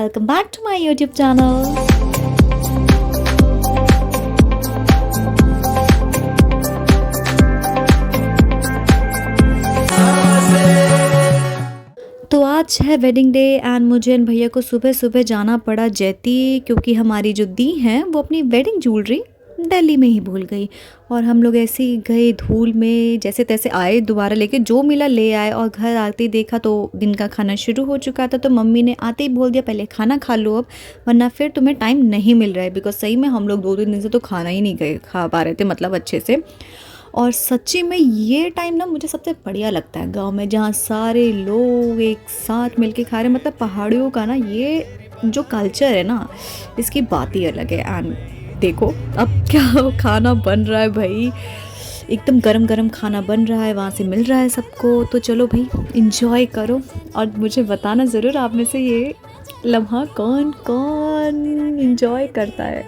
welcome back to my YouTube channel. तो आज है वेडिंग डे एंड मुझे एंड भैया को सुबह सुबह जाना पड़ा जैती, क्योंकि हमारी जो दी हैं वो अपनी वेडिंग ज्वेलरी दिल्ली में ही भूल गई। और हम लोग ऐसे ही गए धूल में, जैसे तैसे आए, दोबारा लेके जो मिला ले आए। और घर आते ही देखा तो दिन का खाना शुरू हो चुका था। तो मम्मी ने आते ही बोल दिया पहले खाना खा लो अब, वरना फिर तुम्हें टाइम नहीं मिल रहा है। बिकॉज सही में हम लोग 2-3 दिन से तो खाना ही नहीं खा पा रहे थे, मतलब अच्छे से। और सच्ची में ये टाइम ना मुझे सबसे बढ़िया लगता है गांव में, जहाँ सारे लोग एक साथ मिलके खा रहे हैं। मतलब पहाड़ियों का ना ये जो कल्चर है ना, इसकी बात ही अलग है। एंड देखो अब क्या खाना बन रहा है भाई, एकदम गरम गरम खाना बन रहा है, वहाँ से मिल रहा है सबको। तो चलो भाई इंजॉय करो और मुझे बताना ज़रूर आप में से ये लम्हा कौन कौन इंजॉय करता है।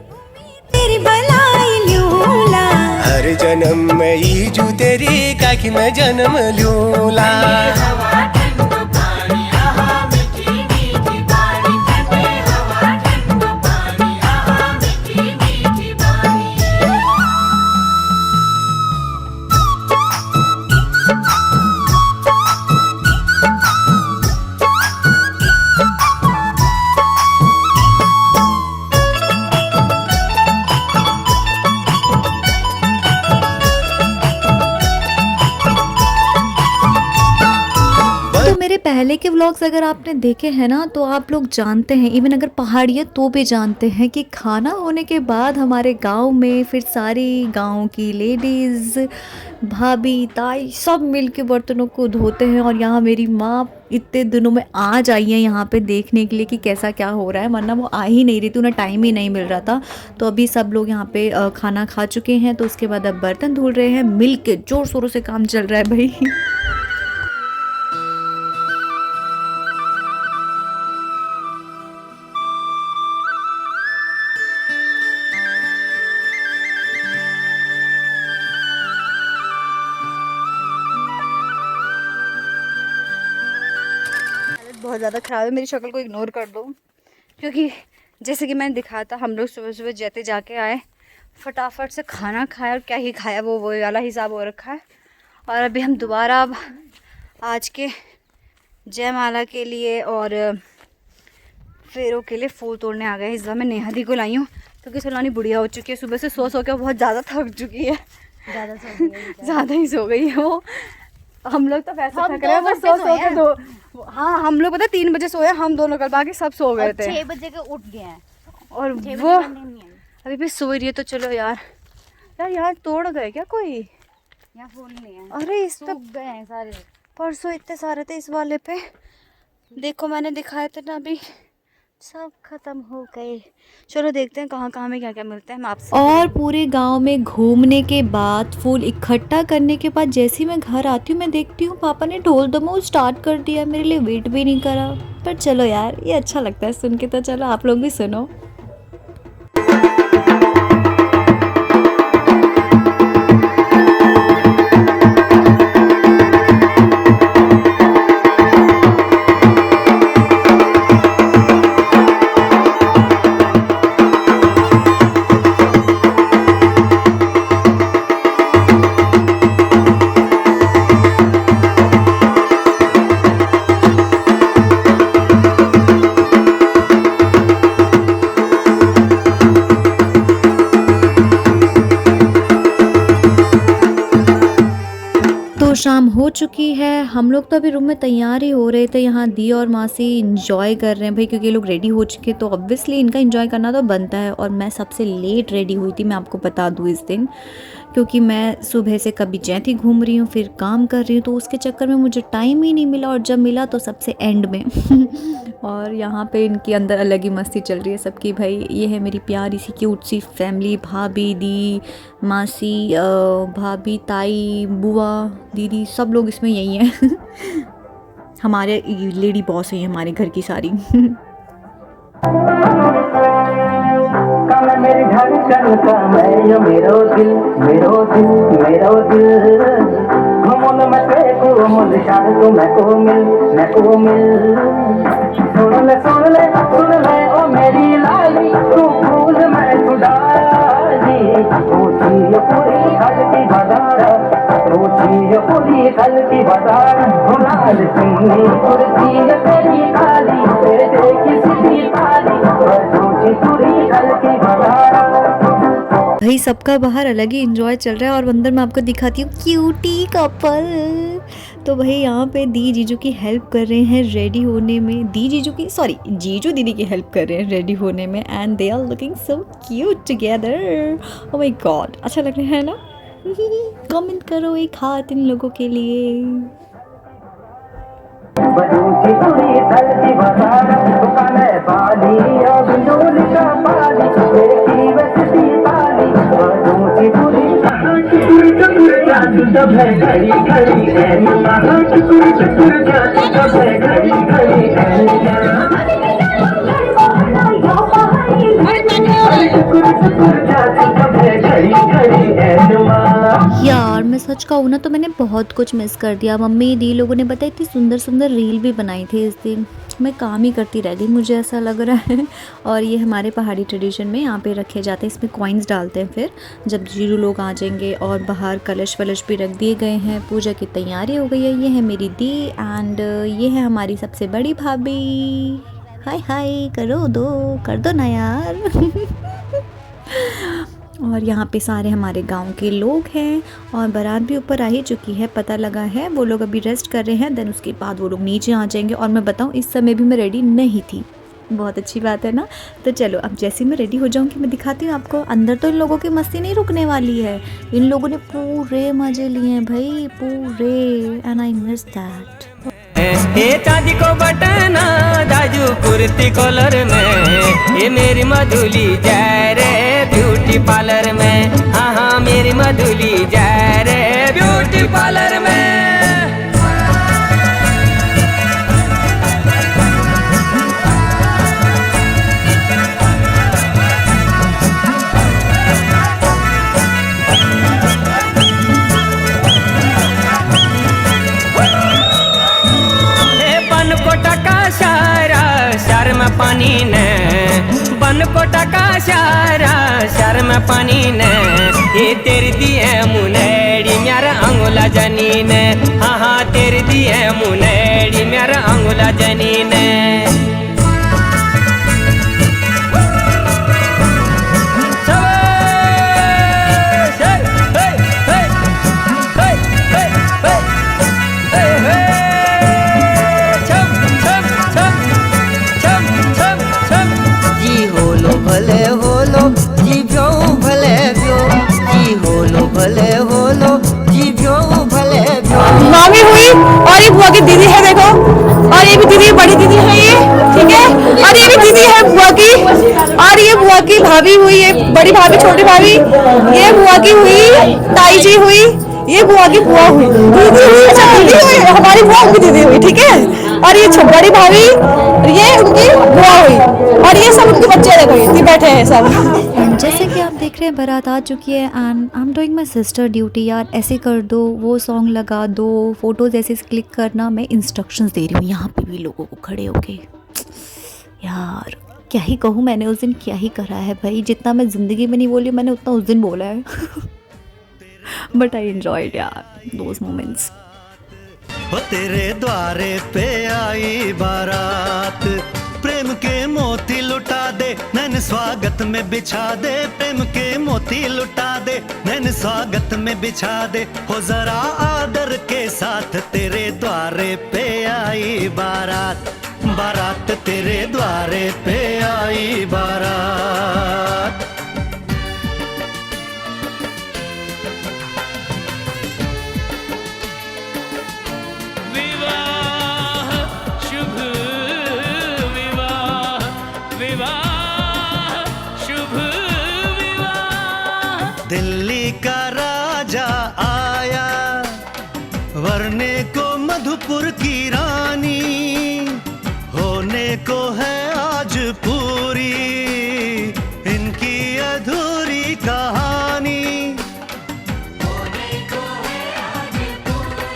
तेरी भलाई ल्यूला हर जन्म में ईजू तेरी काकी में जन्म ल्यूला। मेरे पहले के व्लॉग्स अगर आपने देखे हैं ना, तो आप लोग जानते हैं, इवन अगर पहाड़ी है तो भी जानते हैं कि खाना होने के बाद हमारे गांव में फिर सारी गांव की लेडीज़, भाभी, ताई सब मिलके बर्तनों को धोते हैं। और यहाँ मेरी माँ इतने दिनों में आज आई है यहाँ पे देखने के लिए कि कैसा क्या हो रहा है, वरना वो आ ही नहीं रही थी, उन्हें टाइम ही नहीं मिल रहा था। तो अभी सब लोग यहाँ पे खाना खा चुके हैं, तो उसके बाद अब बर्तन धुल रहे हैं, मिल के ज़ोर शोरों से काम चल रहा है भाई। बहुत ज़्यादा ख़राब है, मेरी शक्ल को इग्नोर कर दो। क्योंकि जैसे कि मैंने दिखाया था, हम लोग सुबह सुबह जैते जाके आए, फटाफट से खाना खाया, और क्या ही खाया वो वाला हिसाब हो रखा है। और अभी हम दोबारा अब आज के जयमाला के लिए और फेरों के लिए फूल तोड़ने आ गए। इस बार मैं नेहा दी को लाई हूँ क्योंकि सुलानी बुढ़िया हो चुकी है, सुबह से सो के बहुत ज़्यादा थक चुकी है, ज़्यादा ही सो गई है वो। हम लोग तो वैसे थक रहे हैं, बस सो के दो। हाँ, हम लोग पता 3 बजे सोए, हम दोनों, कल बाकी सब सो गए थे। 6 बजे के उठ गए हैं और वो अभी भी सो रही है। तो चलो यार यहाँ तोड़ गए क्या कोई? यहाँ फूल नहीं है। अरे इस पे गए हैं सारे, परसों इतने सारे थे, इस वाले पे देखो मैंने दिखाए थे ना, अभी सब खत्म हो गए। चलो देखते हैं कहाँ कहाँ में क्या क्या मिलता है, मैं आपसे। और पूरे गांव में घूमने के बाद, फूल इकट्ठा करने के बाद, जैसे ही मैं घर आती हूँ मैं देखती हूँ पापा ने ढोल दमोल स्टार्ट कर दिया, मेरे लिए वेट भी नहीं करा। पर चलो यार ये अच्छा लगता है सुन के, तो चलो आप लोग भी सुनो। तो शाम हो चुकी है, हम लोग तो अभी रूम में तैयार ही हो रहे थे। यहाँ दी और मासी इंजॉय कर रहे हैं भाई, क्योंकि ये लोग रेडी हो चुके, तो ऑब्वियसली इनका इंजॉय करना तो बनता है। और मैं सबसे लेट रेडी हुई थी, मैं आपको बता दूँ इस दिन, क्योंकि मैं सुबह से कभी जैती घूम रही हूँ, फिर काम कर रही हूँ, तो उसके चक्कर में मुझे टाइम ही नहीं मिला। और जब मिला तो सबसे एंड में। और यहाँ पे इनकी अंदर अलग ही मस्ती चल रही है सबकी भाई। ये है मेरी प्यारी सी क्यूट सी फैमिली, भाभी, दी, मासी, भाभी, ताई, बुआ, दीदी, सब लोग इसमें यही हैं। हमारे लेडी बॉस हैं हमारे घर की सारी। मेरी धड़कन का मैं यो मेरो दिल, मेरो दिल, मेरो दिल। मुल मैं तेको मुल शार तू मैं को मिल सुन ले ओ मेरी लाली तू फूल मैं तू डाली ऊंची पूरी हल्की बदारा ऊंची पूरी हल्की बदारा लाल चुन्नी कुर्ती तेरी काली तेरे देखी सीधी ताली ऊंची पूरी हल्की बदारा। भाई सबका बाहर अलग ही एंजॉय चल रहा है और अंदर मैं आपको दिखाती हूँ क्यूटी कपल। तो भाई यहाँ पे दी जीजू की हेल्प कर रहे हैं रेडी होने में, जीजू दीदी की हेल्प कर रहे हैं रेडी होने में and they are looking so cute together. Oh my god, अच्छा लग रहा है ना? कमेंट करो एक हाथ इन लोगों के लिए। बजूची पूरी धरती बसार दुकाने पाली और बिंदुल का पाली देखी बसती पाली बजूची पूरी चकुर क्या तू सब है घड़ी घड़ी ऐनी चकुर क्या तू सब है घड़ी घड़ी ऐनी चकुर क्या तू सब है घड़ी घड़ी ऐनी। यार मैं सच कहूँ ना तो मैंने बहुत कुछ मिस कर दिया। मम्मी दी लोगों ने बताया इतनी सुंदर सुंदर रील भी बनाई थी इस दिन, मैं काम ही करती रह गई मुझे ऐसा लग रहा है। और ये हमारे पहाड़ी ट्रेडिशन में यहाँ पे रखे जाते हैं, इसमें कॉइन्स डालते हैं फिर जब जीजू लोग आ जाएंगे। और बाहर कलश वलश भी रख दिए गए हैं, पूजा की तैयारी हो गई है। ये है मेरी दी एंड ये है हमारी सबसे बड़ी भाभी। हाय हाय कर दो ना यार। और यहाँ पे सारे हमारे गांव के लोग हैं और बारात भी ऊपर आ ही चुकी है, पता लगा है। वो लोग अभी रेस्ट कर रहे हैं, देन उसके बाद वो लोग नीचे आ जाएंगे। और मैं बताऊँ इस समय भी मैं रेडी नहीं थी, बहुत अच्छी बात है ना। तो चलो अब जैसे मैं रेडी हो जाऊँगी मैं दिखाती हूँ आपको। अंदर तो इन लोगों की मस्ती नहीं रुकने वाली है, इन लोगों ने पूरे मजे लिए हैं भाई, पूरे, एंड आई मिस दैट। चांदी को बटना दाजू कुर्ती कॉलर में ये मेरी मधुली जाए रे ब्यूटी पार्लर में। हाँ हाँ मेरी मधुली जाए रे ब्यूटी पार्लर में। पानी ने बन को टका शर्म पानी ने ये तेरी दिए मुनेड़ी मेरा अंगुला जनी ने। हाँ हाँ तेरी दिए मुनेड़ी मेरा अंगुला जनी ने। भले होलो जी भ्यो भले भ्यो जी होलो भले होलो जी भ्यो भले भ्यो। मामी हुई और ये बुआ की दीदी है देखो, और ये भी दीदी बड़ी दीदी है ये, ठीक है। और ये भी दीदी है बुआ की, और ये बुआ की भाभी हुई, ये बड़ी भाभी छोटी भाभी, ये बुआ की हुई ताई जी हुई, ये बुआ की बुआ हुई, दीदी हुई। अच्छा दीदी हुई, हमारी बुआ की दीदी हुई, ठीक है। और ये बड़ी भाभी, ये उनकी बुआ हुई, और ये सब उनके बच्चे देखो ये बैठे हैं सब। जैसे कि आप देख रहे हैं बारात आ चुकी है and I am doing my sister duty. यार ऐसे कर दो, वो सॉन्ग लगा दो, फोटोज ऐसे क्लिक करना, मैं इंस्ट्रक्शंस दे रही हूँ यहाँ पे भी लोगों को खड़े होके। यार क्या ही कहूँ, मैंने उस दिन क्या ही करा है भाई, जितना मैं ज़िंदगी में नहीं बोली मैंने उतना उस दिन बोला है। बट आई एंजॉयड यार दोज मोमेंट्स। वो तेरे द्वारे पे आई बारात, प्रेम के मोती लुटा दे नैन स्वागत में बिछा दे, प्रेम के मोती लुटा दे नैन स्वागत में बिछा दे। हो जरा आदर के साथ तेरे द्वारे पे आई बारात, बारात तेरे द्वारे पे आई बारात। दिल्ली का राजा आया वरने को मधुपुर की रानी, होने को है आज पूरी इनकी अधूरी कहानी। होने को है आज पूरी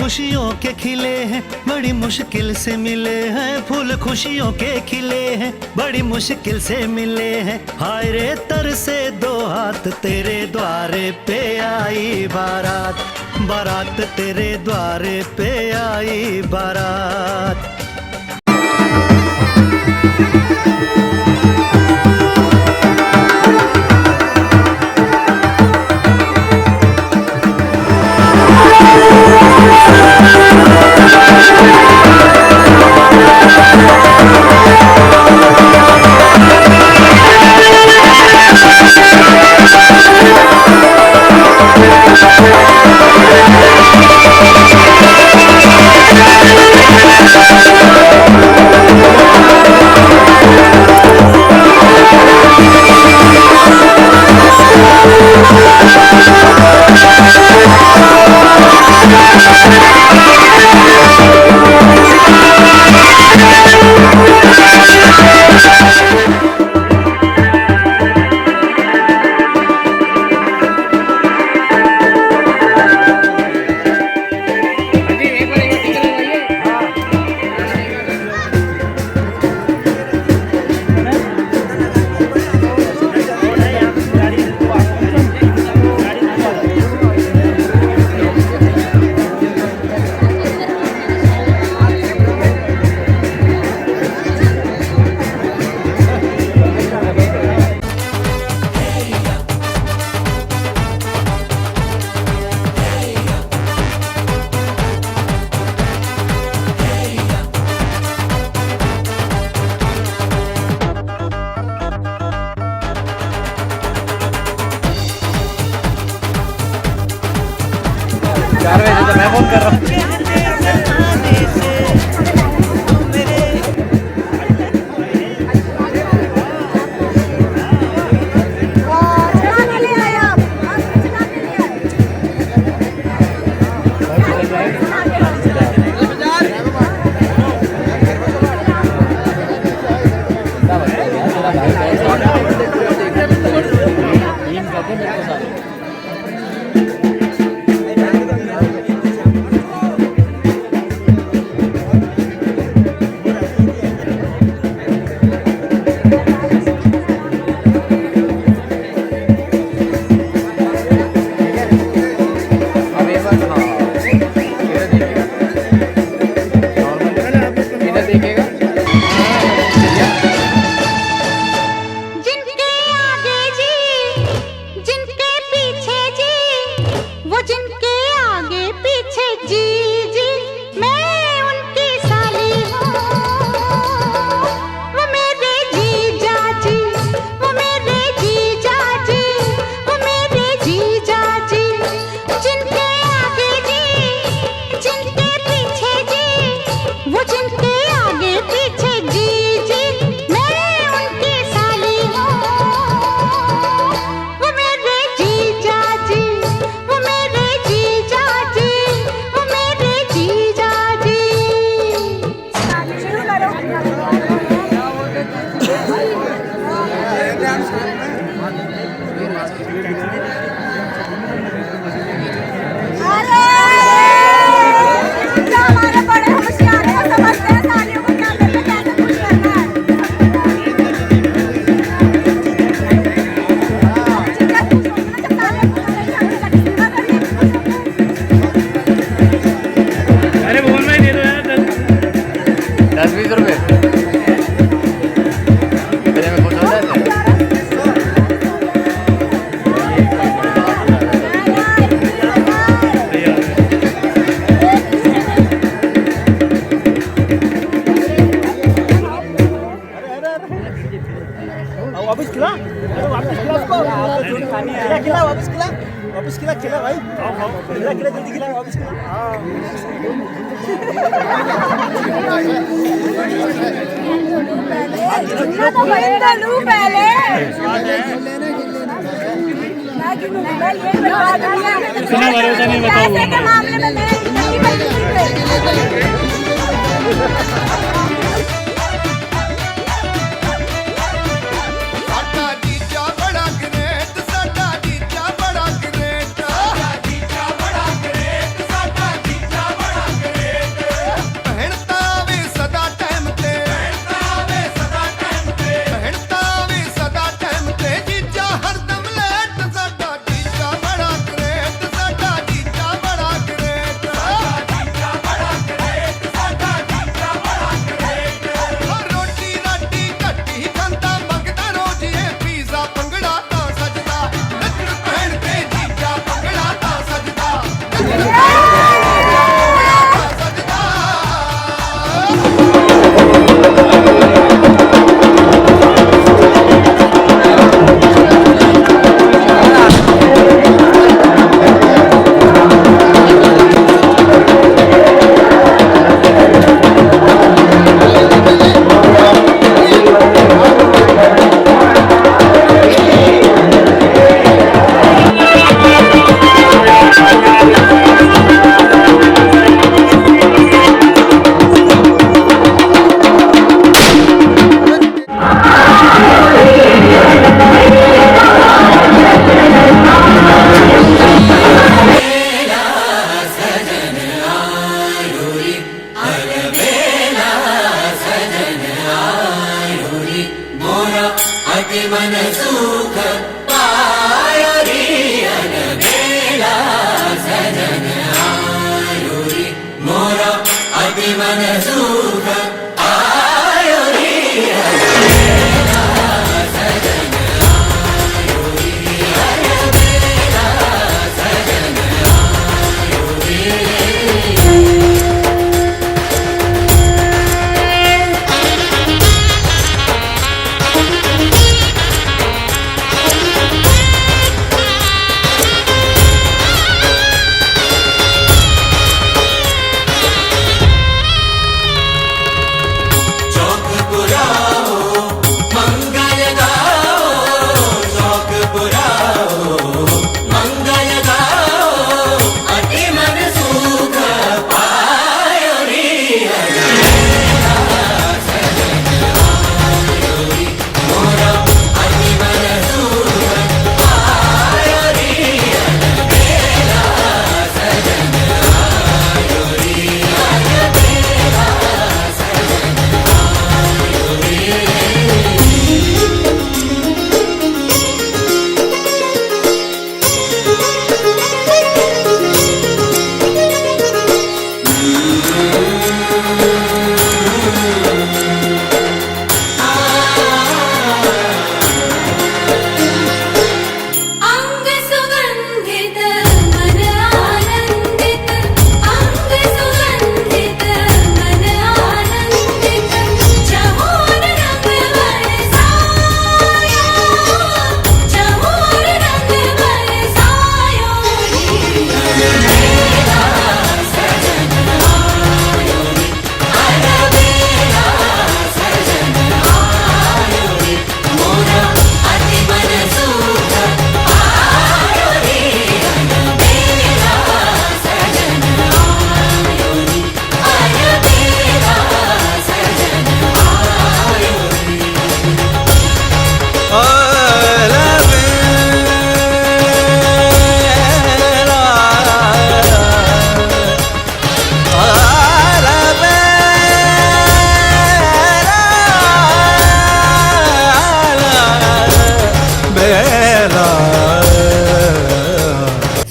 खुशियों के खिले हैं, बड़ी मुश्किल से मिले हैं। फूल खुशियों के खिले हैं, बड़ी मुश्किल से मिले हैं। हाय रे तरसे दो हाथ, तेरे द्वारे पे आई बारात। बारात तेरे द्वारे पे आई बारात। वापस खिला भाई, खिला जल्दी खिला, वापस खिला। इतना भरोसा नहीं बताऊंगा।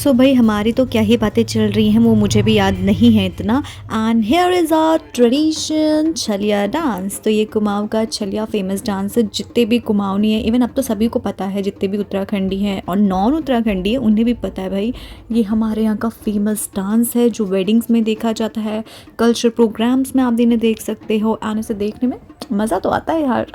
सो भाई हमारी तो क्या ही बातें चल रही हैं वो मुझे भी याद नहीं है इतना। And here is our tradition Chhalia dance. तो ये कुमाऊँ का छलिया फेमस डांस है। जितने भी कुमाऊनी हैं, इवन अब तो सभी को पता है, जितने भी उत्तराखंडी हैं और नॉन उत्तराखंडी हैं उन्हें भी पता है भाई, ये हमारे यहाँ का फेमस डांस है जो वेडिंग्स में देखा जाता है, कल्चर प्रोग्राम्स में आप इन्हें देख सकते हो। एंड इसे देखने में मज़ा तो आता है यार।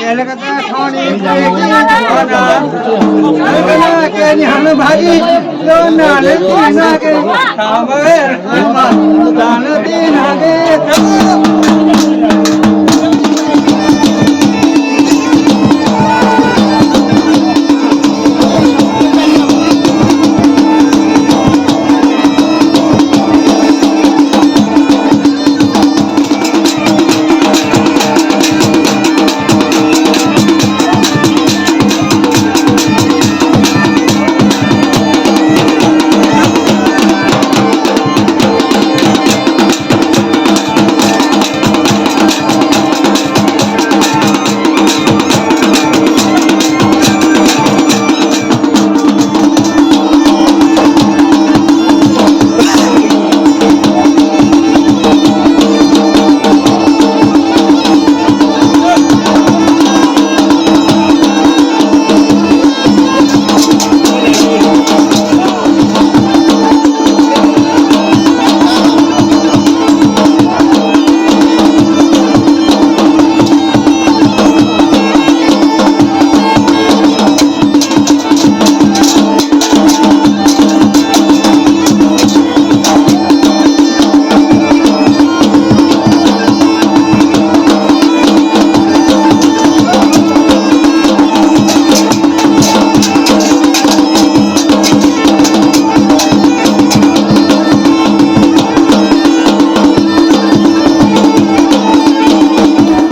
कलकत्ता खाने के निहन भागी तो नाले पीना के खावर दान दीना के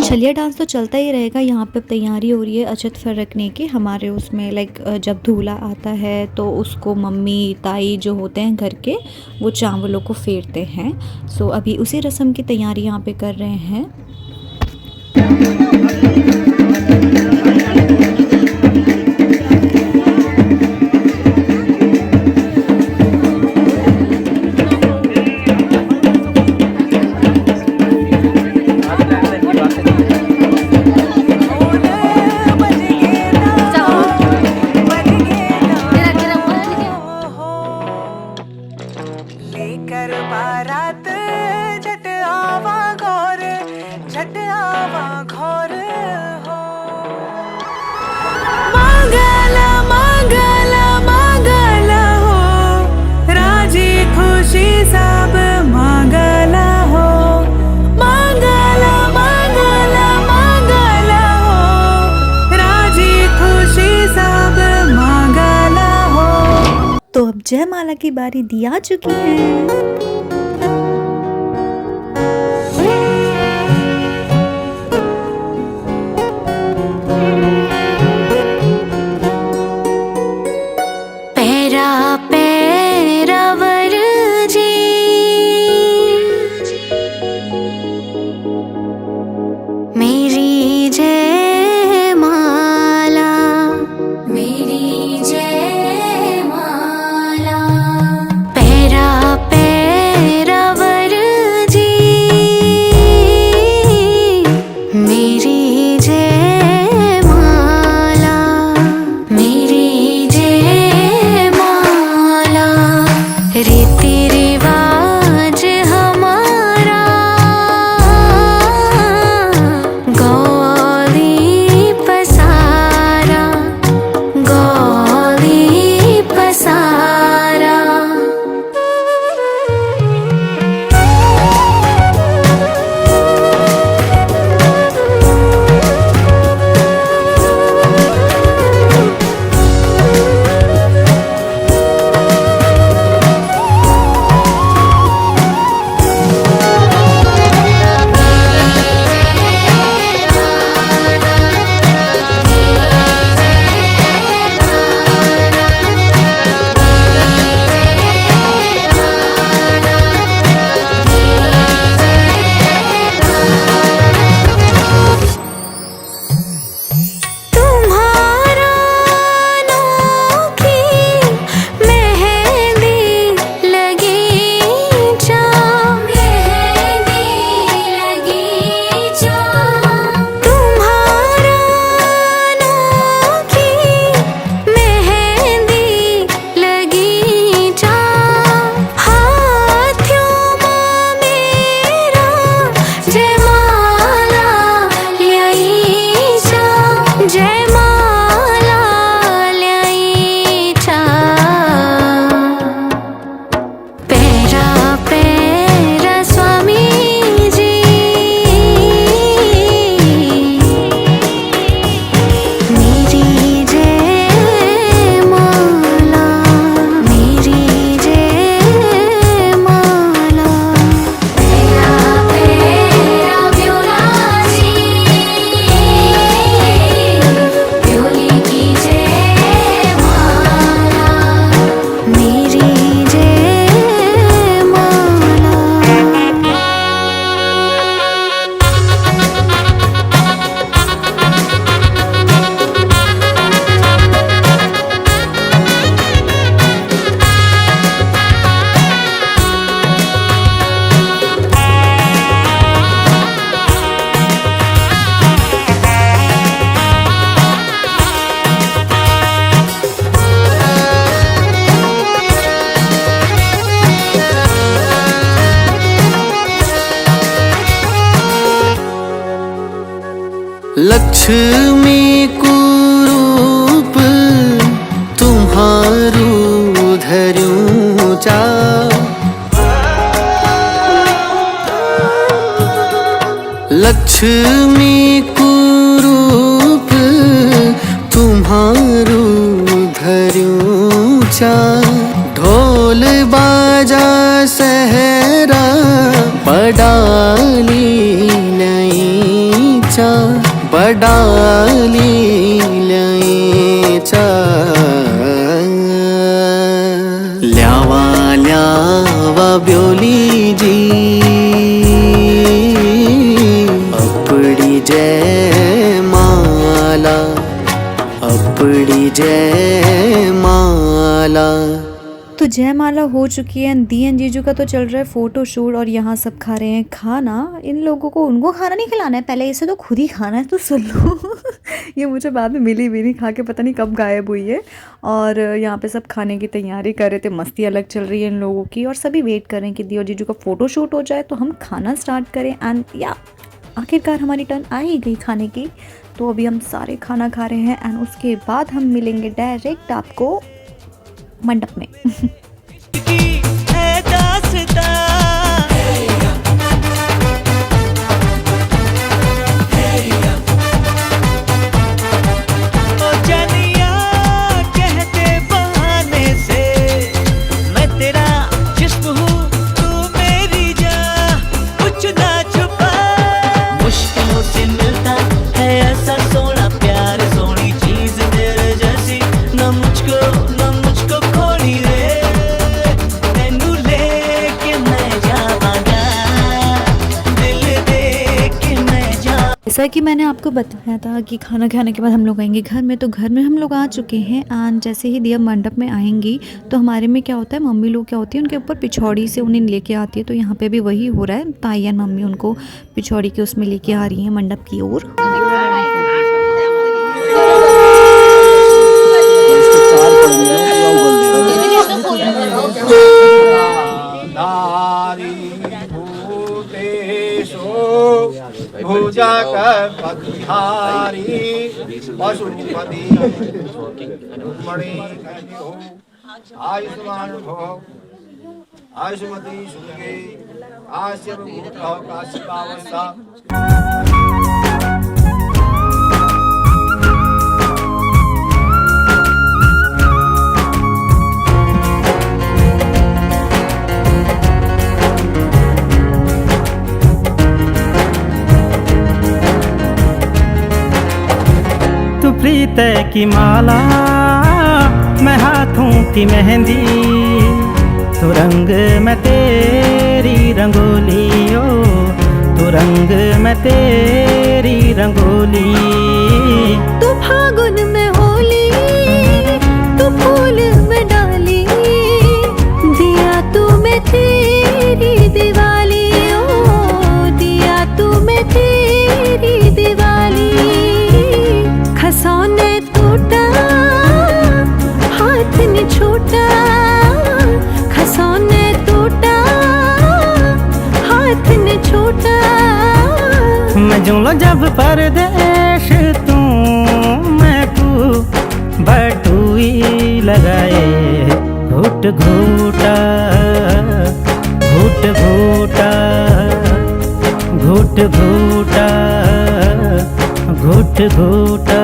छलिया डांस तो चलता ही रहेगा। यहाँ पे अब तैयारी हो रही है अक्षत फर रखने की हमारे उसमें। लाइक जब दूल्हा आता है तो उसको मम्मी ताई जो होते हैं घर के वो चावलों को फेरते हैं। सो अभी उसी रस्म की तैयारी यहाँ पे कर रहे हैं। तो अब जयमाला की बारी दी आ चुकी है। जयमाला ल्याई छा पेरा पेरा स्वामीजी मेरी जयमाला मेरी जयमाला पेरा पेरा ब्योलाजी ब्योली की जयमाला मेरी जयमाला। लक्ष्मी कुरूप तुम्हारू धर्यूं चा लक्ष्मी कुरूप तुम्हारू धर्यूं चा ढोल बाजा सहरा बडाली नहीं चा बडाली ल्याचा ल्यावा ल्यावा ब्योली जी अपड़ी जयमाला अपड़ी जयमाला। तो जयमाला हो चुकी है। दी एंड जीजू का तो चल रहा है फोटो शूट और यहाँ सब खा रहे हैं खाना। इन लोगों को उनको खाना नहीं खिलाना है, पहले इसे तो खुद ही खाना है, तो सुन लो। ये मुझे बाद में मिली भी नहीं, खा के पता नहीं कब गायब हुई है। और यहाँ पे सब खाने की तैयारी कर रहे थे, मस्ती अलग चल रही है इन लोगों की। और सभी वेट कर रहे हैं कि दी और जीजू का फ़ोटो शूट हो जाए तो हम खाना स्टार्ट करें। एंड या आखिरकार हमारी टर्न आ ही गई खाने की। तो अभी हम सारे खाना खा रहे हैं एंड उसके बाद हम मिलेंगे डायरेक्ट आपको मंडप में। जैसा कि मैंने आपको बताया था कि खाना खाने के बाद हम लोग आएंगे घर में, तो घर में हम लोग आ चुके हैं। एंड जैसे ही दिया मंडप में आएंगी तो हमारे में क्या होता है, मम्मी लोग क्या होती है उनके ऊपर पिछौड़ी से उन्हें लेके आती है। तो यहाँ पे भी वही हो रहा है, ताई एंड मम्मी उनको पिछौड़ी के उसमें लेके आ रही हैं मंडप की ओर। भुजा पतिहारी पशुपति मणि आयुष्मान भव आयुष्मती सुगे आस्य काशिकावस्था। प्रीत की माला मैं हाथों की मेहंदी, तो रंग में तेरी रंगोली, ओ तो रंग में तेरी रंगोली। तू फागुन में होली, तू फूल में डाली, दिया तू में तेरी दिवाली, ओ दिया तू में तेरी दिवाली। खसौने टूटा हाथ ने छूटा, खसौने टूटा हाथ ने छूटा। मैं जूँ जब परदेश तू लगाए घूट घूटा घूट घूटा घूट घूटा घूट घूटा।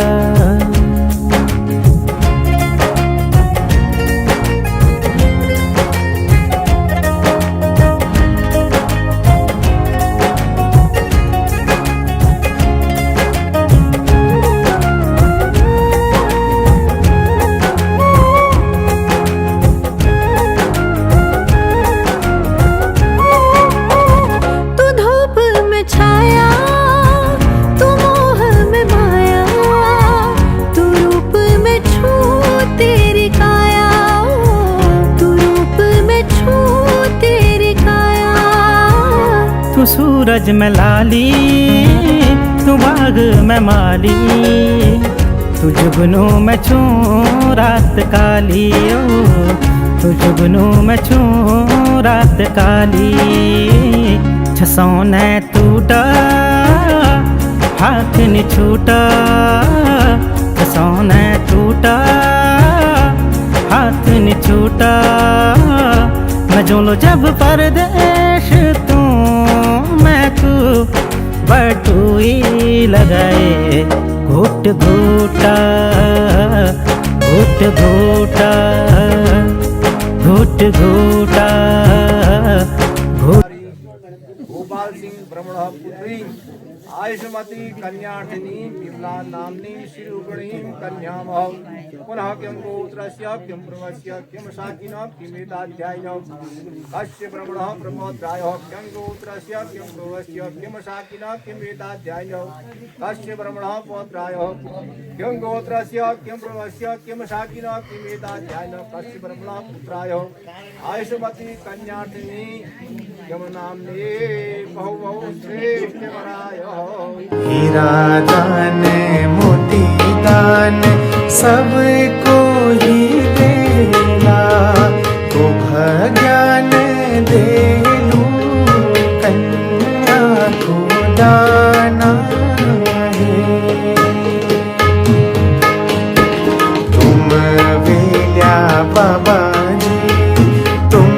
तू धूप में छाया, तू मोह में माया, तू रूप में छू तेरी काया, तू रूप में छू तेरी काया। तू सूरज में लाली, तू बाग में माली, तू जुगनू में छू रात काली, ओ तू जुगनू में छू रात काली। छसौने टूटा हाथ नि छूटा, छसौने टूटा हाथ नि छूटा। मैं जोलो जब परदेश तू मैं तू बटुई लगाए घूट घूटा घूट घूटा घूट घूटा घूट। गोपाल सिंह ब्रह्मण पुत्री आयुष्मती कन्याठिनी विमला नाम्नी श्रीरूपिणी कन्यामहं। पुनः किं गोत्रस्य किं प्रवस्य किं शाकिनः किमेताध्यायिनः। कस्य ब्रह्मणः ब्रह्मोत्रायः किं गोत्रस्य किं प्रवस्य किं शाकिनः किमेताध्यायिनः। कस्य ब्रह्मणः पौत्रायः किं गोत्रस्य किं प्रवस्य किं शाकिनः किमेताध्यायिनः। कस्य ब्रह्मणः पुत्रायः आयुष्मती कन्याठिनी किं नाम्ने बहु श्रेष्ठवरायः। हीरा दान मोती दान सबको ही देला, तो भज्ञान देलू कन्या को दाना है। तुम वेल्या बाबा जी, तुम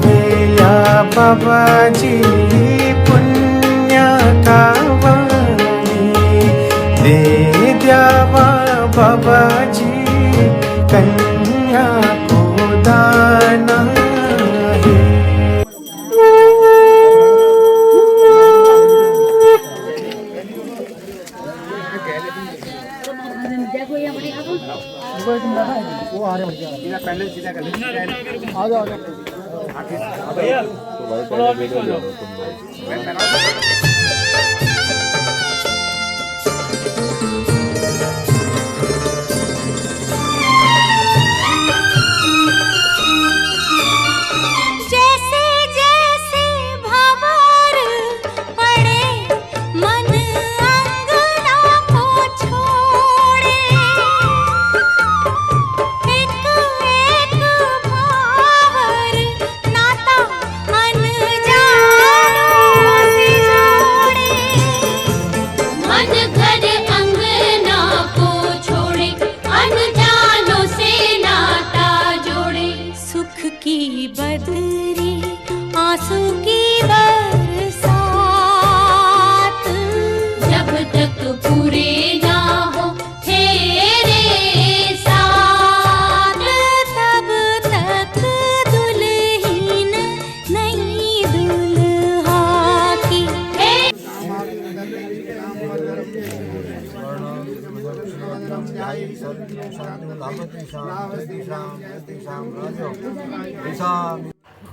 वेल्या बाबा जी, पुण्य का दे द्यावा बाबा जी कन्या को दाना है। वो आ रहे हैं पहले सीधा कर आ जाओ भैया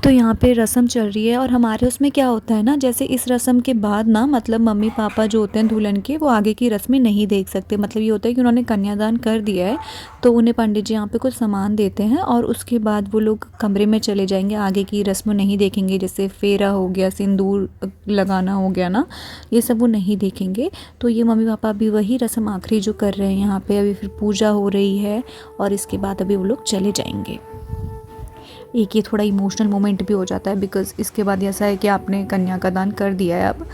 तो यहाँ पे रस्म चल रही है और हमारे उसमें क्या होता है ना, जैसे इस रस्म के बाद ना मतलब मम्मी पापा जो होते हैं दुल्हन के, वो आगे की रस्में नहीं देख सकते। मतलब ये होता है कि उन्होंने कन्यादान कर दिया है तो उन्हें पंडित जी यहाँ पे कुछ सामान देते हैं और उसके बाद वो लोग कमरे में चले जाएंगे, आगे की रस्म नहीं देखेंगे। जैसे फेरा हो गया, सिंदूर लगाना हो गया ना, ये सब वो नहीं देखेंगे। तो ये मम्मी पापा अभी वही रस्म आखिरी जो कर रहे हैं यहाँ पर। अभी फिर पूजा हो रही है और इसके बाद अभी वो लोग चले जाएंगे। एक ये थोड़ा इमोशनल मोमेंट भी हो जाता है बिकॉज़ इसके बाद ऐसा है कि आपने कन्या का दान कर दिया है अब।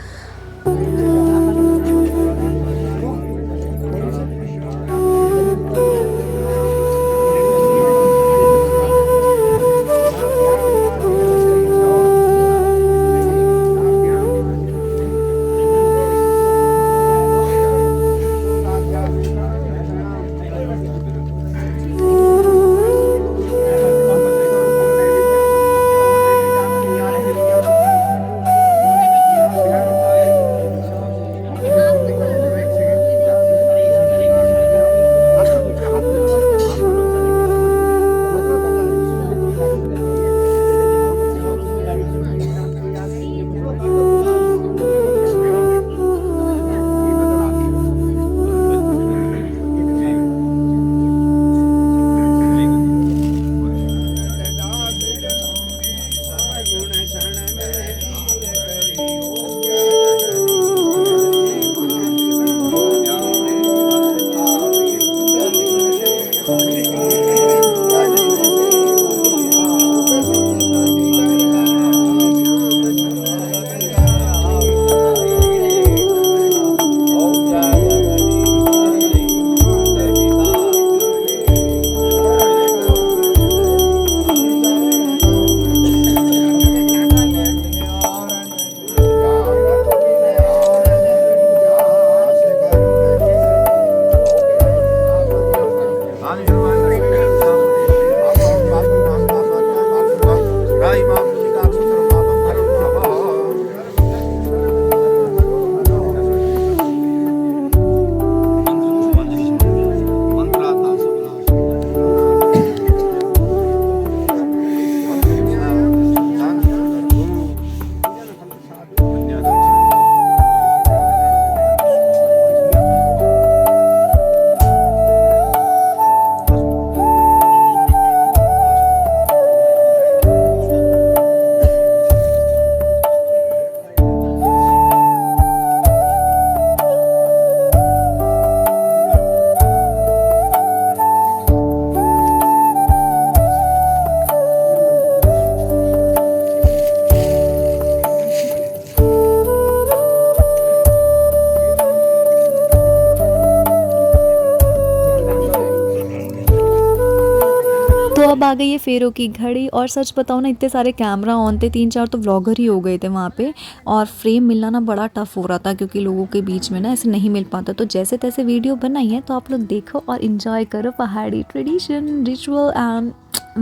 तो अब आ गई है फेरों की घड़ी। और सच बताऊँ ना, इतने सारे कैमरा ऑन थे, 3-4 तो व्लॉगर ही हो गए थे वहाँ पे। और फ्रेम मिलना ना बड़ा टफ हो रहा था क्योंकि लोगों के बीच में ना ऐसे नहीं मिल पाता। तो जैसे तैसे वीडियो बनाई है, तो आप लोग देखो और इन्जॉय करो पहाड़ी ट्रेडिशन, रिचुअल एंड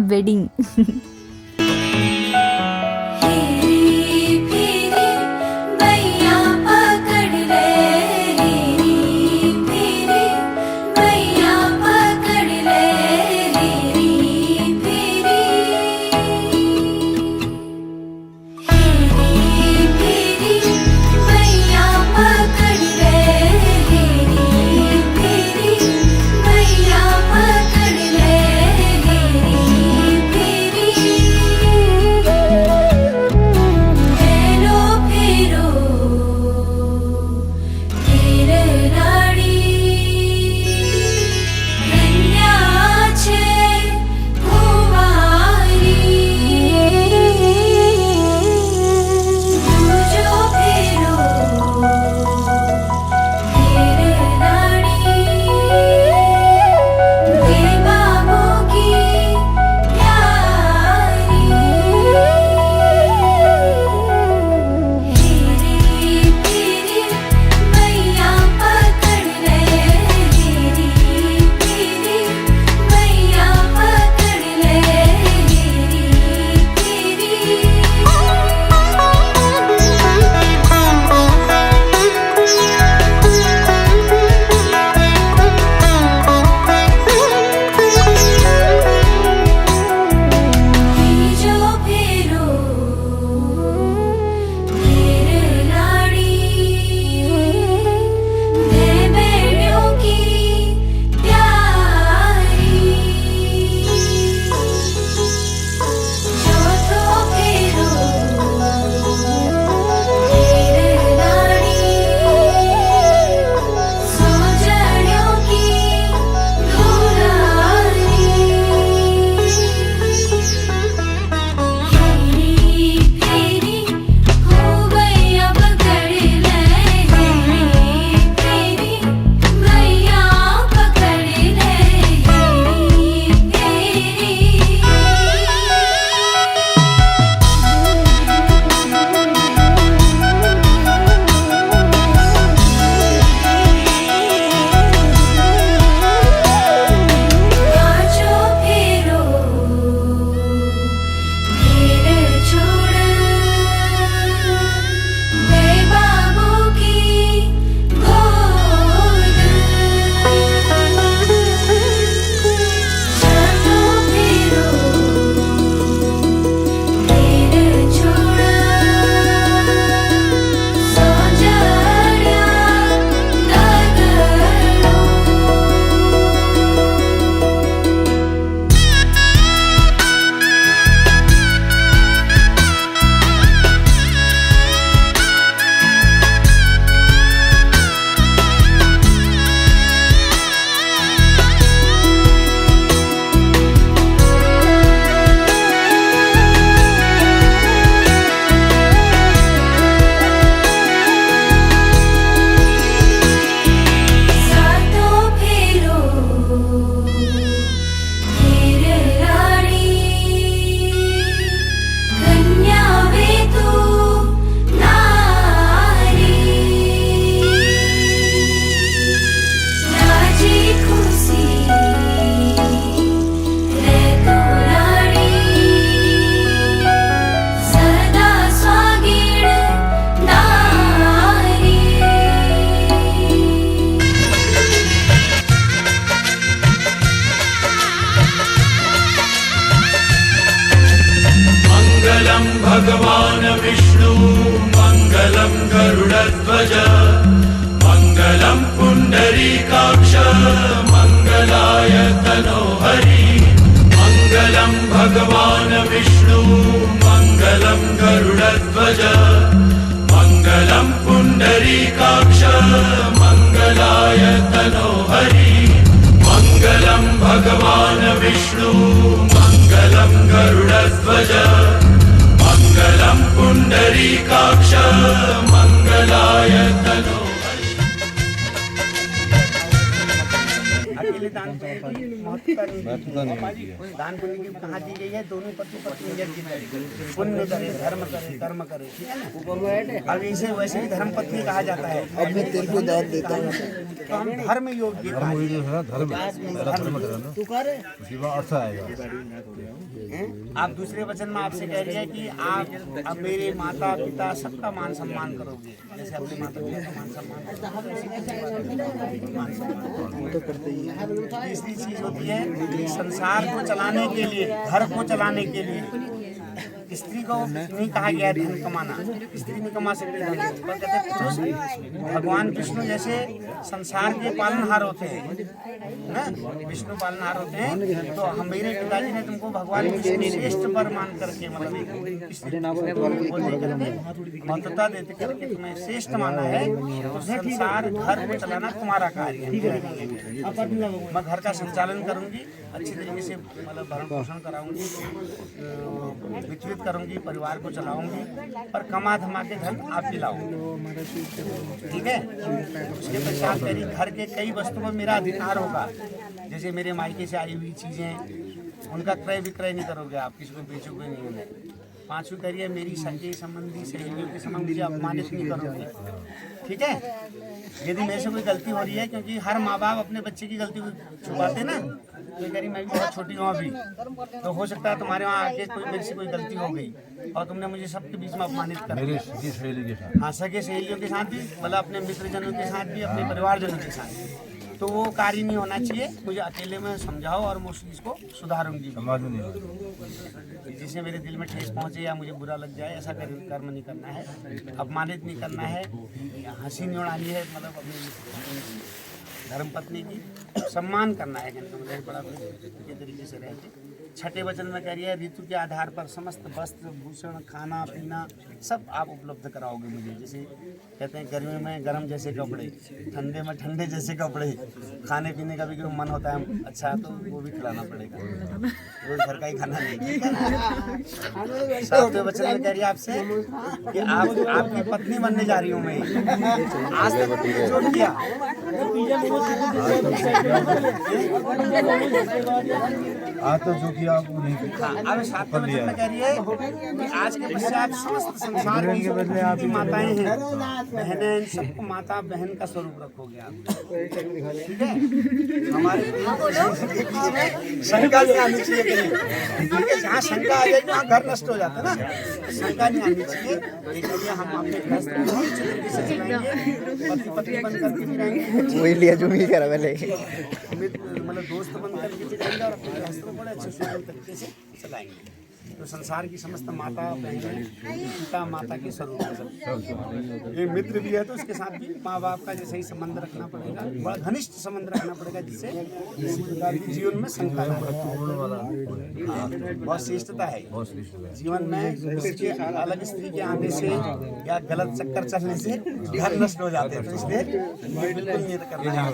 वेडिंग। दान पुण्य की कहाँ दी गई है, दोनों पति पत्नी यज्ञ करे, पुण्य करे, धर्म करे, कर्म करे, ठीक है ना। अब इसे वैसे ही धर्म पत्नी कहा जाता है। अब मैं तेरे को दान देता हूँ, तो हम धर्म योग्य अर्थ आएगा। आप दूसरे वचन में आपसे कह रही है कि आप अब मेरे माता पिता सबका मान सम्मान करोगे, जैसे अपने माता पिता का मान सम्मान। तीसरी चीज होती है संसार को चलाने के लिए, घर को चलाने के लिए स्त्री को नहीं कहा गया धन कमाना, स्त्री नहीं कमा सकती धन, पर कहते हैं पुरुष। भगवान विष्णु जैसे संसार के पालनहार होते हैं ना, विष्णु पालनहार होते हैं, तो हम मेरे पिताजी ने तुमको भगवान विष्णु श्रेष्ठ पर मान करके मतलब महत्वता देते करके तुम्हें श्रेष्ठ माना है, तो संसार घर को चलाना तुम्हारा कार्य है। मैं घर का संचालन करूंगी, अच्छी तरीके से मतलब भरण पोषण कराऊंगी, विचलित करूंगी, परिवार को चलाऊंगी, पर कमा धमा के धन आप दिलाओगे, ठीक है। उसके पश्चात मेरी घर के कई वस्तुओं पर मेरा अधिकार होगा, जैसे मेरे मायके से आई हुई चीजें उनका क्रय विक्रय नहीं करोगे आप, किसी को बेचोगे नहीं उन्हें। पांचवी करिए मेरी सगे संबंधी सहेलियों के संबंध मुझे अपमानित नहीं करोगे, ठीक है। यदि मेरे से कोई गलती हो रही है, क्योंकि हर माँ बाप अपने बच्चे की गलती को छुपाते ना, तो कह रही मैं भी बहुत छोटी हूँ अभी, तो हो सकता है तुम्हारे वहाँ आके कोई मेरे से कोई गलती हो गई और तुमने मुझे सबके बीच में अपमानित कर दिया। हाँ, सगे सहेलियों के साथ भी, मतलब अपने मित्रजनों के साथ भी, अपने परिवारजनों के साथ भी, तो वो कार्य नहीं होना चाहिए। मुझे अकेले में समझाओ और मैं उस चीज़ को सुधारूंगी। समाज में नहीं, जिससे मेरे दिल में ठेस पहुंचे या मुझे बुरा लग जाए, ऐसा कर्म नहीं करना है, अपमानित नहीं करना है, हंसी नहीं उड़ानी है, मतलब अपनी धर्मपत्नी की सम्मान करना है, मतलब बड़ा तरीके से रहते। छठे वचन में कह रही है ऋतु के आधार पर समस्त वस्त्र भूषण खाना पीना सब आप उपलब्ध कराओगे मुझे। जैसे कहते हैं गर्मी में गर्म जैसे कपड़े, ठंडे में ठंडे जैसे कपड़े, खाने पीने का भी जो मन होता है अच्छा तो वो भी खिलाना पड़ेगा, रोज घर का ही खाना नहीं। सातवें वचन में कह रही है आपसे कि आपकी पत्नी बनने जा रही हूँ मैं। आज तक जो किया आज तो जो किया वो नहीं। अब सातवें वचन में कह रही है कि आज के पश्चात समस्त संसार की जो माताएं हैं, बहनें, सबको माता बहन का स्वरूप रखोगे आप, ठीक है। हमारे शंका नहीं आनी चाहिए कहीं, ठीक है। जहाँ शंका आ जाएगी वहाँ घर नष्ट हो जाता है ना, शंका नहीं आनी चाहिए। इसलिए हम अपने पति पत्नी बन करके भी रहेंगे, वही लिया जो भी करा पहले, मतलब दोस्त बन करके भी रहेंगे और अपने गृहस्थ को बड़े अच्छे सुंदर तरीके से चलाएंगे। तो संसार की समस्त माता बहनें पिता माता के स्वरूप है सब। ये मित्र भी है तो उसके साथ भी माँ बाप का जैसे ही संबंध रखना पड़ेगा, बड़ा घनिष्ठ संबंध रखना पड़ेगा, जिससे किसी प्रकार की जीवन में शंका न आए। बहुत श्रेष्ठता है जीवन में, किसी अलग स्त्री के आने से या गलत चक्कर चलने से घर नष्ट हो जाते हैं, तो इसलिए बिल्कुल नहीं करना है।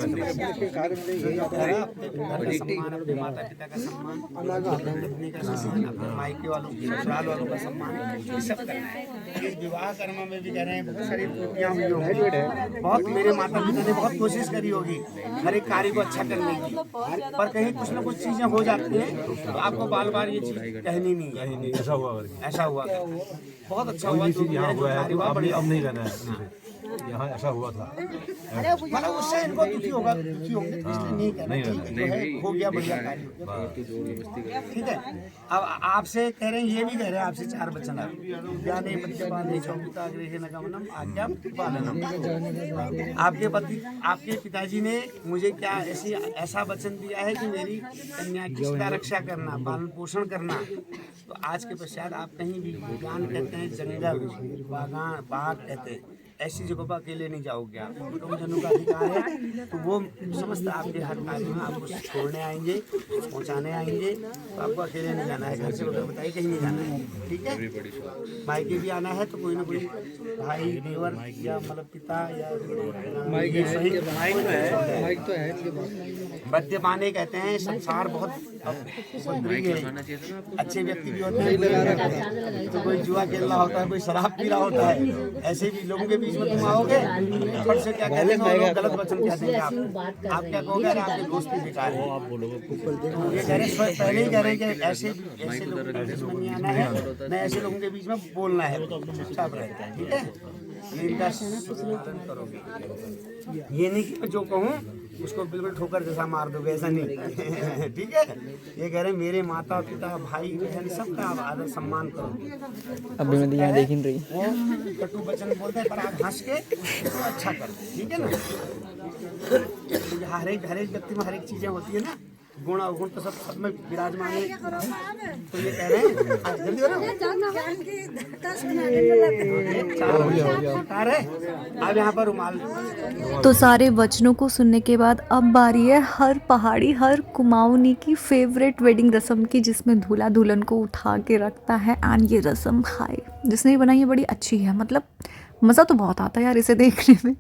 अपने सम्मान, अपने माता पिता का सम्मान, पत्नी का सम्मान, अपने मायके वालों ससुराल वालों का सम्मान, ये सब करना है। इस विवाह कर्म में भी कह रहे हैं बहुत सारी त्रुटियां हुई होंगी, बहुत मेरे माता पिता ने बहुत कोशिश करी होगी हर एक कार्य को अच्छा करने की, पर कहीं कुछ न कुछ चीजें हो जाती हैं तो आपको बार बार ये चीज कहनी नहीं। ऐसा हुआ बहुत अच्छा हुआ, अब नहीं रहना है यहाँ, ऐसा हुआ था, मतलब उससे इनको दुखी होंगे, इसलिए नहीं कहना, हो गया बढ़िया कार्य, ठीक है। अब आपसे कह रहे हैं, ये भी कह रहे हैं आपसे चार वचन, ज्ञाने मद्यपाने चौकिता गृहे नगमनम आज्ञा पालनम। आपके पिताजी ने मुझे क्या ऐसा वचन दिया है कि मेरी कन्या की सदा रक्षा करना, पालन पोषण करना। तो आज के पश्चात आप कहीं भी उद्यान कहते हैं, जंगल बागान बाग कहते हैं, ऐसी जगह पर अकेले नहीं जाओगे आप, जनों का अधिकार है, तो वो समस्त आपके हर कार्य में आपको छोड़ने आएंगे, पहुंचाने आएंगे, तो आपको अकेले नहीं जाना है, घर से बगैर बताइए कहीं नहीं जाना है, ठीक है। मायके भी आना है तो कोई ना कोई भाई देवर या मतलब पिता या मद्यपाने कहते हैं, संसार बहुत अच्छे व्यक्ति भी होते हैं, तो कोई जुआ खेल रहा होता है, कोई शराब पी रहा होता है, ऐसे भी लोगों के बीच में तुम आओगे, फट से क्या कह देंगे, लोग गलत वचन कह देंगे, आप क्या कहोगे, अरे आपके दोस्त भी बेकार है। ये कह रहे हैं, पहले ही कह रहे हैं कि ऐसे लोगों के बीच में नहीं आना है, न ऐसे लोगों के बीच में बोलना है, चुपचाप रहता है, ठीक है। ये इनका पालन करोगे, ये नहीं कि मैं जो कहूँ उसको बिल्कुल ठोकर जैसा मार दोगे, ऐसा नहीं ठीक है। ये कह रहे मेरे माता पिता भाई बहन सबका आप आदर सम्मान करो। अभी मैं यहाँ देख नहीं रही, वो कटु वचन बोलते हैं पर आप हंस के तो अच्छा करो, ठीक है ना। हर एक व्यक्ति में हर एक चीजें होती है ना, गुण अवगुण तो सब में विराजमान है। तो ये कह रहे हैं जल्दी अब यहाँ पर रुमाल। तो सारे वचनों को सुनने के बाद अब बारी है हर पहाड़ी हर कुमाऊनी की फेवरेट वेडिंग रस्म की, जिसमें दूल्हा दुल्हन को उठा के रखता है एंड ये रस्म हाय जिसने बनाई है बड़ी अच्छी है, मतलब मज़ा तो बहुत आता है यार इसे देखने में।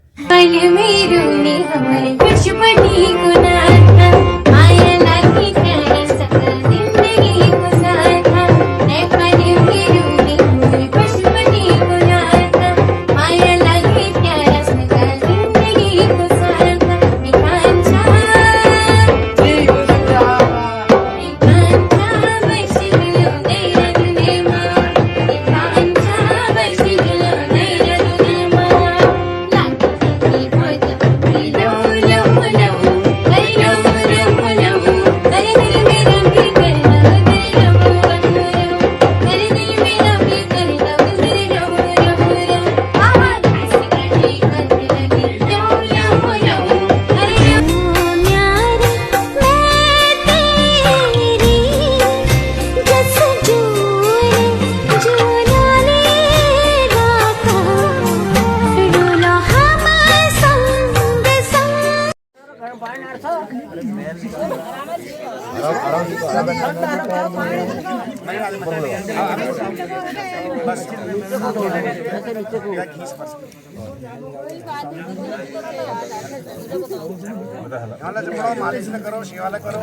मालिश न करो, शिवाला करो,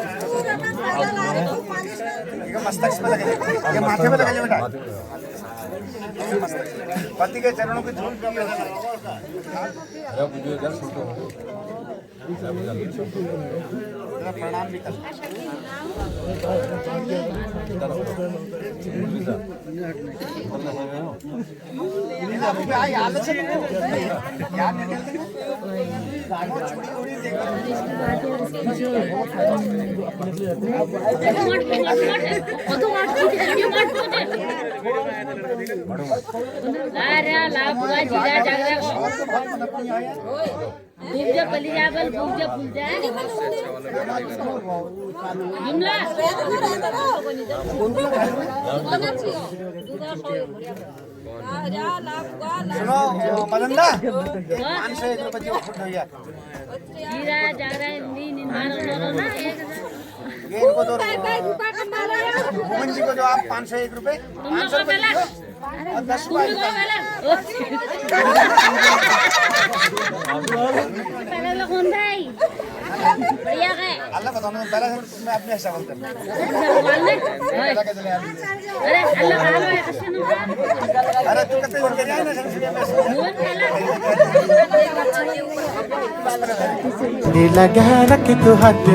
मस्तक में लगे, माथे में लगे बेटा, पति के चरणों की धूल प्रणाम भी कर। सुनो मदनदा 501 रुपये भैया ये इनको दो मोहन जी को जो आप 501 रुपये 500 रुपये और 10 अल्लाह बताओ पहले मैं अपने हिसाब से अरे तू कितने जोड़ के जाए ना दिल गहरा कि तू हाथ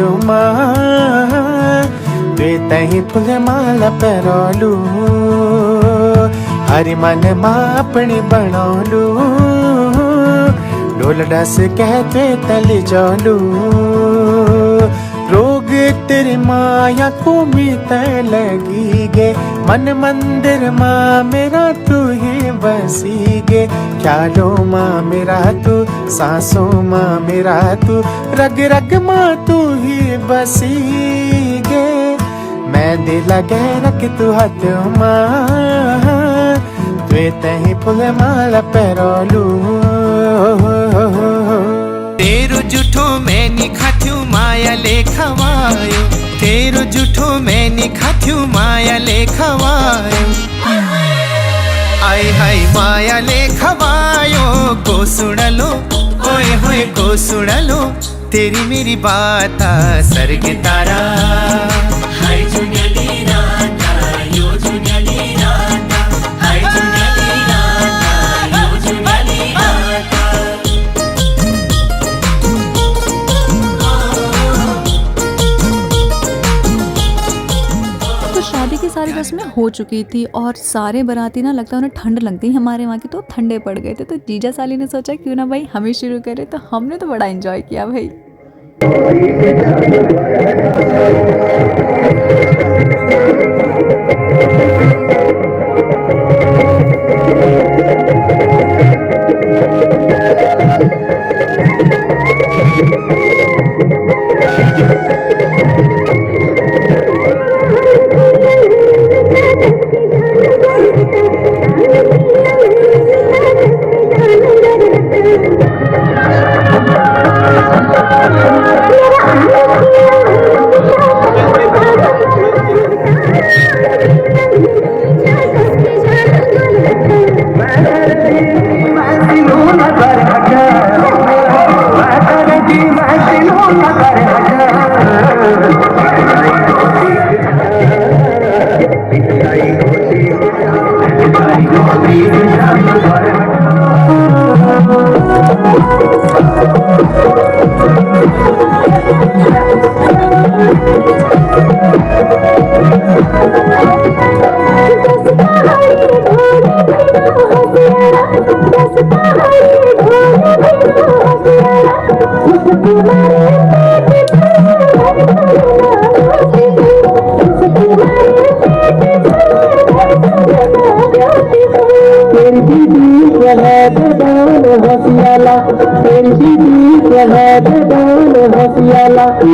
तही फुल माला पेरोलू हरी मन माँ अपनी बनौलू ढोल डस कहते तली चलू रोग तेरी माया को मीत लगी गे मन मंदिर माँ मेरा तू ही बसी गे ख्यालों माँ मेरा तू सांसों माँ मेरा तू रग रग माँ तू ही बसी गे मैं दिल गहरा कि तू हाथ माँ वे तही फुल माला पेरोलू तेरो जुठो मैं निखाथ्यू माया ले खवायो तेरो जुठो मैं निखाथ्यू माया ले खवायो आई हाय माया ले खवायो को सुन लो ओए होए को सुन लो तेरी मेरी बात सर्ग तारा हाय शादी तो उसमें हो चुकी थी और सारे बाराती ना लगता है उन्हें ठंड लग गई हमारे वहाँ की, तो ठंडे पड़ गए थे। तो जीजा साली ने सोचा क्यों ना भाई हमें शुरू करें, तो हमने तो बड़ा एंजॉय किया भाई।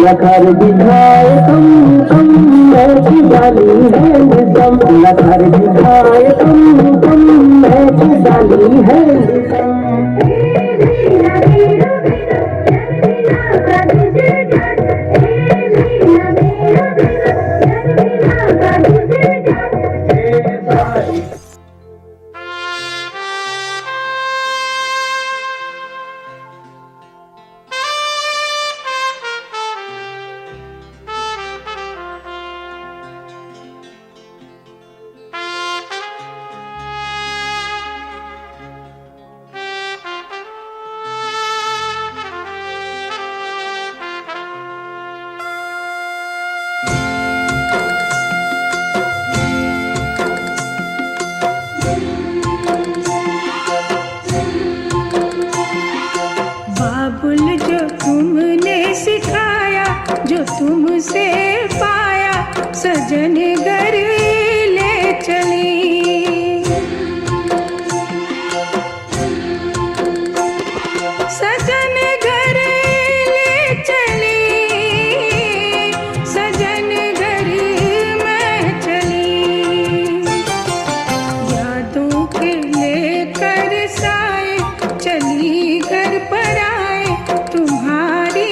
लखर दिखाए तुम मैं खिजाली है निज़म, लखर दिखाए तुम मैं खिजाली है निज़म। तुमसे पाया सजन घर ले चली, सजन घर ले चली, सजन घर में चली। यादों के लेकर साए चली घर पर आए तुम्हारी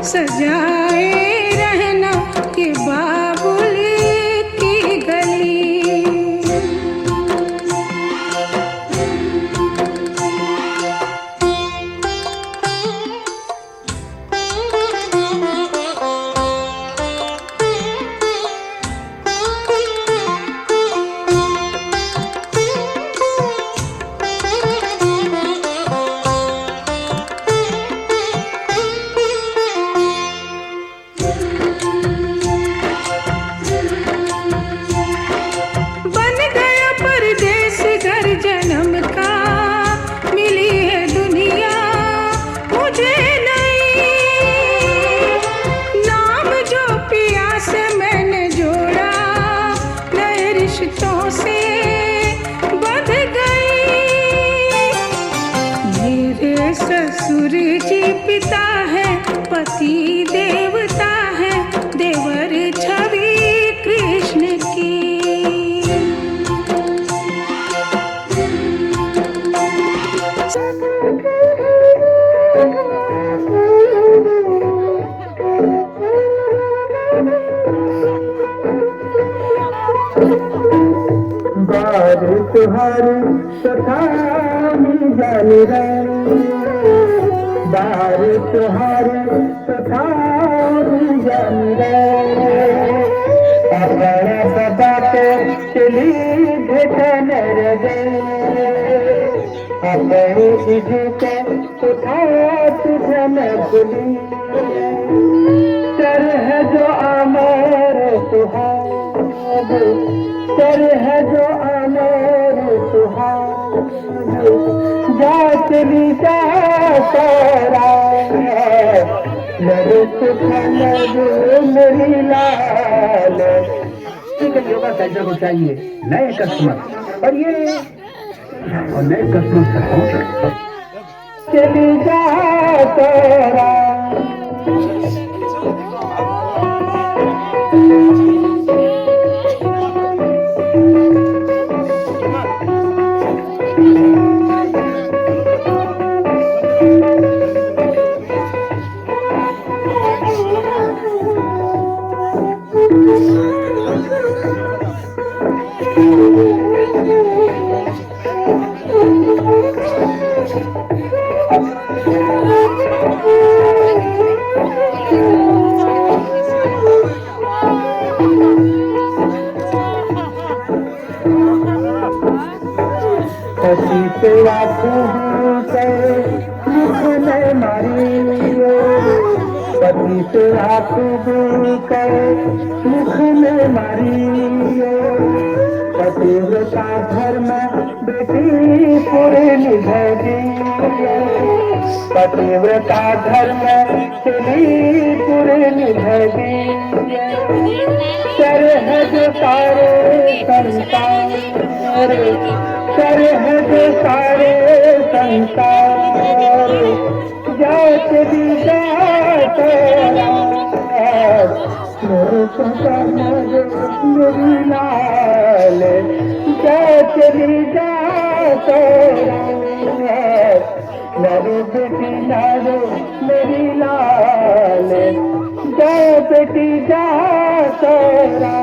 सजाए रहना कि बाबुल की गली। ससुर जी पिता है पति देवता है देवर छवि कृष्ण की। तुम्हारी तथा जानी रे बार तुम्हारी तथा जानी रे अपना सदा के चली घटन रे अपनी इज्जत तथा तुझे न भूली चल है जो अमर सुहाग चल है जो अमर सुहाग जा चली जा तेरा लड़े सुखन मेरी लाल। योगा सेंटर को चाहिए नए कस्टमर और ये और नए कस्टमर से चली जा तेरा पति से आँख कर मुख में मारियो पतिव्रता धर्म बेटी पूरे निभाई पतिव्रता धर्म चली पूरे निभाई सर है जो सारे संसार सर है जो सारे संसार जा चली जा तेरा मेरी लाल जा चली जा तेरा नारो बेटी नारो मेरी लाल जा बेटी जा तेरा।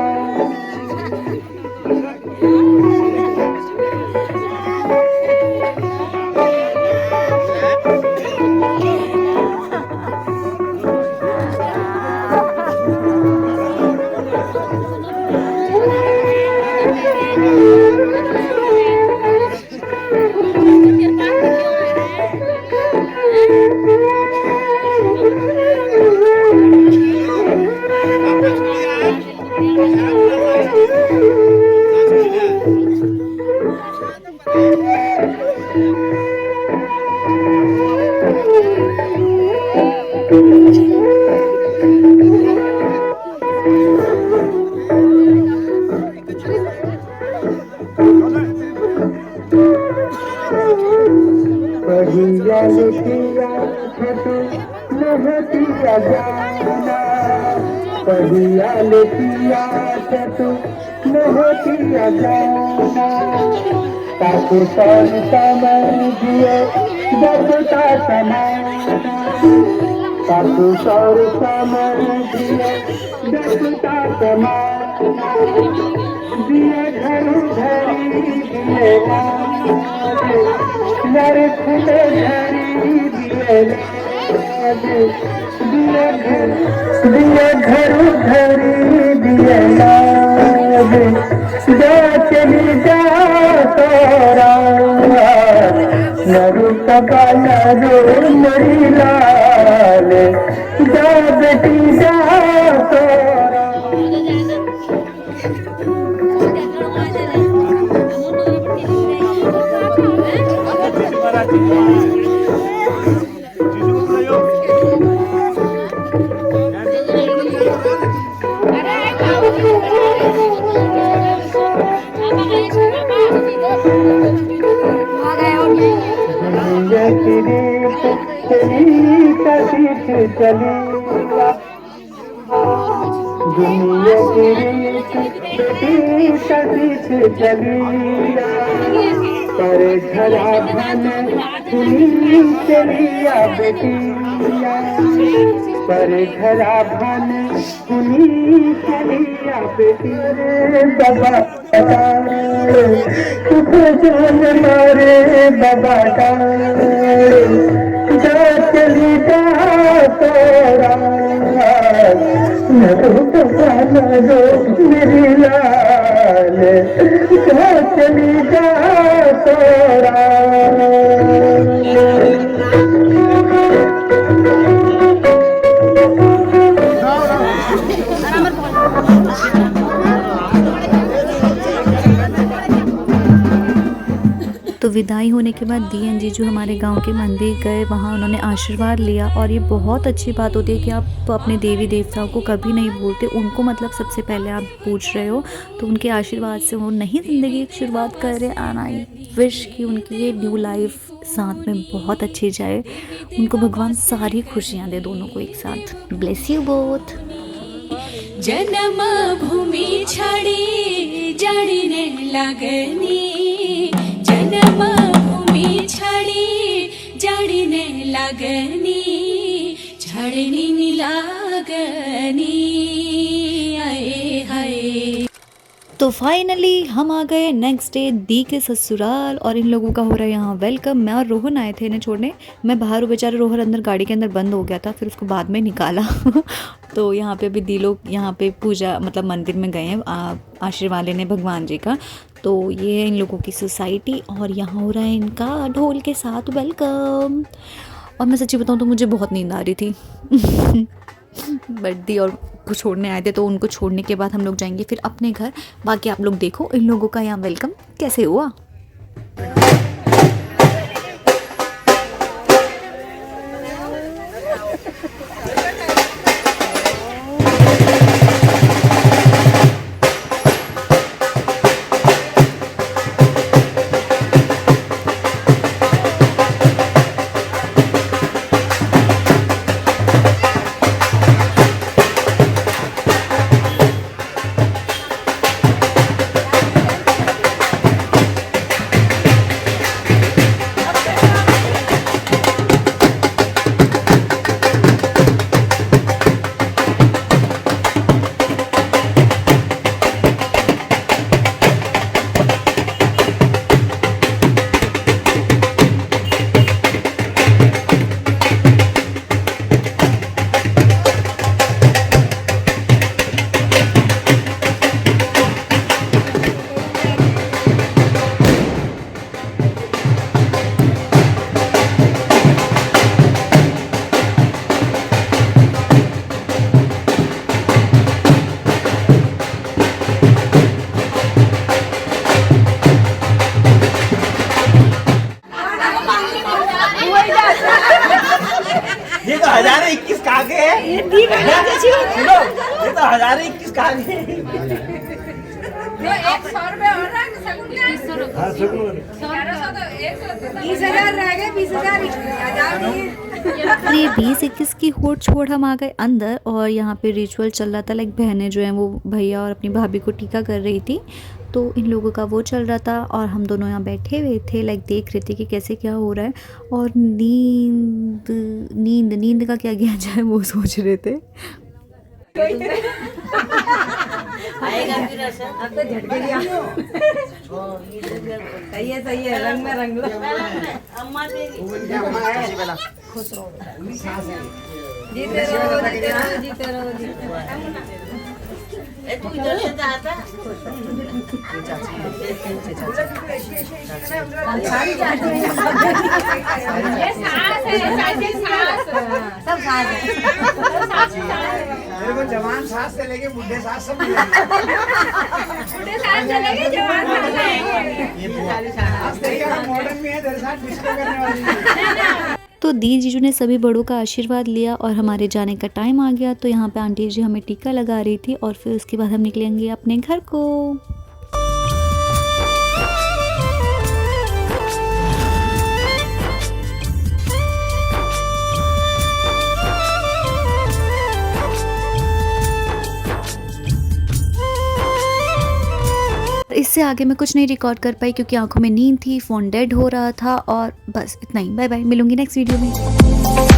बढ़िया लिखिया छतु नहतिया जाना बढ़िया लिखिया छतु नहतिया जाना ताकि कौन समझिए बसता समाना ताकि कौन समझिए बसता समाना दिए घर धरी दिए नर खुले धरी दिए दिए घर धरी दिए जा चली जा तोरा नरू पका नरू मेरी लाल जा बेटी जा तोरा। तेरी कशिश चली दुनिया की रीत बेटी कशिश चली पर झरा धन सुनी चलिया बेटिया पर घरा भान सुनी चलिया बेटी रे बाबा सुख जान मारे बाबा जा चली जा तोरा दो मेरी लाल जा चली जा तोरा तो विदाई होने के बाद दी एंड जीजू हमारे गांव के मंदिर गए, वहाँ उन्होंने आशीर्वाद लिया। और ये बहुत अच्छी बात होती है कि आप अपने देवी देवताओं को कभी नहीं भूलते, उनको मतलब सबसे पहले आप पूछ रहे हो, तो उनके आशीर्वाद से वो नई ज़िंदगी की शुरुआत कर रहे हैं। एंड आई विश कि उनकी ये न्यू लाइफ साथ में बहुत अच्छी जाए, उनको भगवान सारी खुशियाँ दे दोनों को एक साथ। Bless you both. जन्म भूमि छड़ी जड़ने लगनी जन्म भूमि छड़ी जड़ने लगनी झड़नी लागनी आए हाय। तो फाइनली हम आ गए नेक्स्ट डे दी के ससुराल, और इन लोगों का हो रहा है यहाँ वेलकम। मैं और रोहन आए थे इन्हें छोड़ने, मैं बाहर हूँ, बेचारा रोहन अंदर गाड़ी के अंदर बंद हो गया था, फिर उसको बाद में निकाला। तो यहाँ पे अभी दी लोग यहाँ पे पूजा मतलब मंदिर में गए हैं आशीर्वाद लेने भगवान जी का। तो ये है इन लोगों की सोसाइटी, और यहाँ हो रहा है इनका ढोल के साथ वेलकम। और मैं सच्ची बताऊँ तो मुझे बहुत नींद आ रही थी। बट दी और को छोड़ने आए थे, तो उनको छोड़ने के बाद हम लोग जाएंगे फिर अपने घर। बाकी आप लोग देखो इन लोगों का यहाँ वेलकम कैसे हुआ। ये तो 1021 का आगे है। ये तो 1021 का आगे है। 100 रुपए और रहा हाँ 20,000 रह गए 20,000 ये 20-21 की होड़ छोड़ हम आ गए अंदर, और यहाँ पे रिचुअल चल रहा था। लाइक बहनें जो हैं वो भैया और अपनी भाभी को टीका कर रही थी, तो इन लोगों का वो चल रहा था, और हम दोनों यहाँ बैठे हुए थे लाइक देख रहे थे कि कैसे क्या हो रहा है। और नींद नींद नींद का क्या किया जाए वो सोच रहे थे। आएगा फिर असर। अब तो झटके दिया। सही है रंग में रंग लो। अम्मा तेरी खुश रहो जीते रहो जीते रहो तू इधर से जाता ये सास है सब सास है मेरे को जवान सास से लेके बुढ़े सास सब बुढ़े सास से लेके जवान सास मॉडर्न में है तेरे साथ डिस्को करने वाली है। तो दी जीजू ने सभी बड़ों का आशीर्वाद लिया और हमारे जाने का टाइम आ गया। तो यहाँ पे आंटी जी हमें टीका लगा रही थी, और फिर उसके बाद हम निकलेंगे अपने घर को। इससे आगे मैं कुछ नहीं रिकॉर्ड कर पाई क्योंकि आंखों में नींद थी, फ़ोन डेड हो रहा था और बस इतना ही। बाय बाय, मिलूंगी नेक्स्ट वीडियो में।